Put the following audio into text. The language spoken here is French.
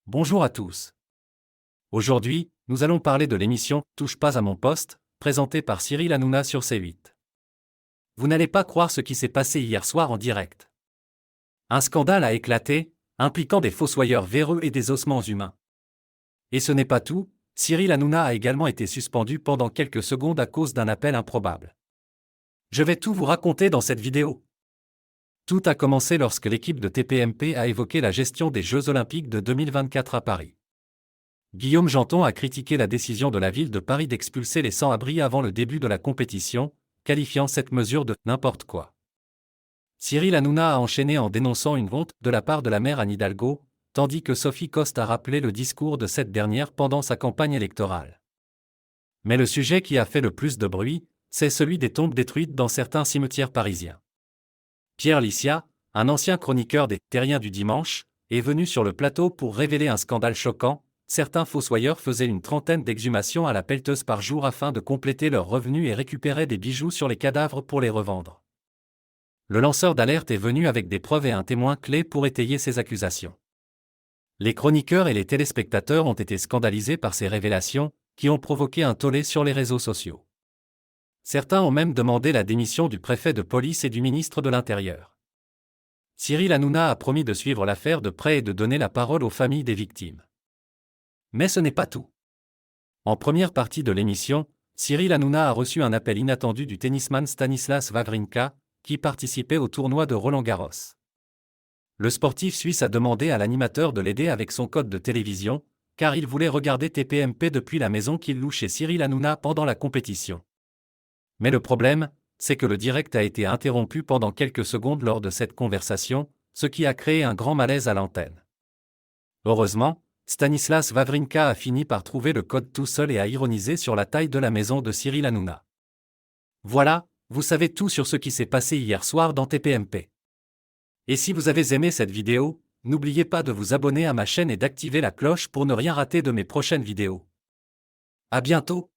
Bonjour à tous. Aujourd'hui, nous allons parler de l'émission Touche pas à mon poste, présentée par Cyril Hanouna sur C8. Vous n'allez pas croire ce qui s'est passé hier soir en direct. Un scandale a éclaté, impliquant des fossoyeurs véreux et des ossements humains. Et ce n'est pas tout, Cyril Hanouna a également été suspendu pendant quelques secondes à cause d'un appel improbable. Je vais tout vous raconter dans cette vidéo. Tout a commencé lorsque l'équipe de TPMP a évoqué la gestion des Jeux Olympiques de 2024 à Paris. Guillaume Janton a critiqué la décision de la ville de Paris d'expulser les sans-abri avant le début de la compétition, qualifiant cette mesure de « n'importe quoi ». Cyril Hanouna a enchaîné en dénonçant une honte de la part de la maire Anne Hidalgo, tandis que Sophie Coste a rappelé le discours de cette dernière pendant sa campagne électorale. Mais le sujet qui a fait le plus de bruit, c'est celui des tombes détruites dans certains cimetières parisiens. Pierre Lissia, un ancien chroniqueur des Terriens du Dimanche, est venu sur le plateau pour révéler un scandale choquant. Certains fossoyeurs faisaient une trentaine d'exhumations à la pelleteuse par jour afin de compléter leurs revenus et récupéraient des bijoux sur les cadavres pour les revendre. Le lanceur d'alerte est venu avec des preuves et un témoin clé pour étayer ces accusations. Les chroniqueurs et les téléspectateurs ont été scandalisés par ces révélations, qui ont provoqué un tollé sur les réseaux sociaux. Certains ont même demandé la démission du préfet de police et du ministre de l'Intérieur. Cyril Hanouna a promis de suivre l'affaire de près et de donner la parole aux familles des victimes. Mais ce n'est pas tout. En première partie de l'émission, Cyril Hanouna a reçu un appel inattendu du tennisman Stanislas Wawrinka, qui participait au tournoi de Roland-Garros. Le sportif suisse a demandé à l'animateur de l'aider avec son code de télévision, car il voulait regarder TPMP depuis la maison qu'il loue chez Cyril Hanouna pendant la compétition. Mais le problème, c'est que le direct a été interrompu pendant quelques secondes lors de cette conversation, ce qui a créé un grand malaise à l'antenne. Heureusement, Stanislas Wawrinka a fini par trouver le code tout seul et a ironisé sur la taille de la maison de Cyril Hanouna. Voilà, vous savez tout sur ce qui s'est passé hier soir dans TPMP. Et si vous avez aimé cette vidéo, n'oubliez pas de vous abonner à ma chaîne et d'activer la cloche pour ne rien rater de mes prochaines vidéos. À bientôt!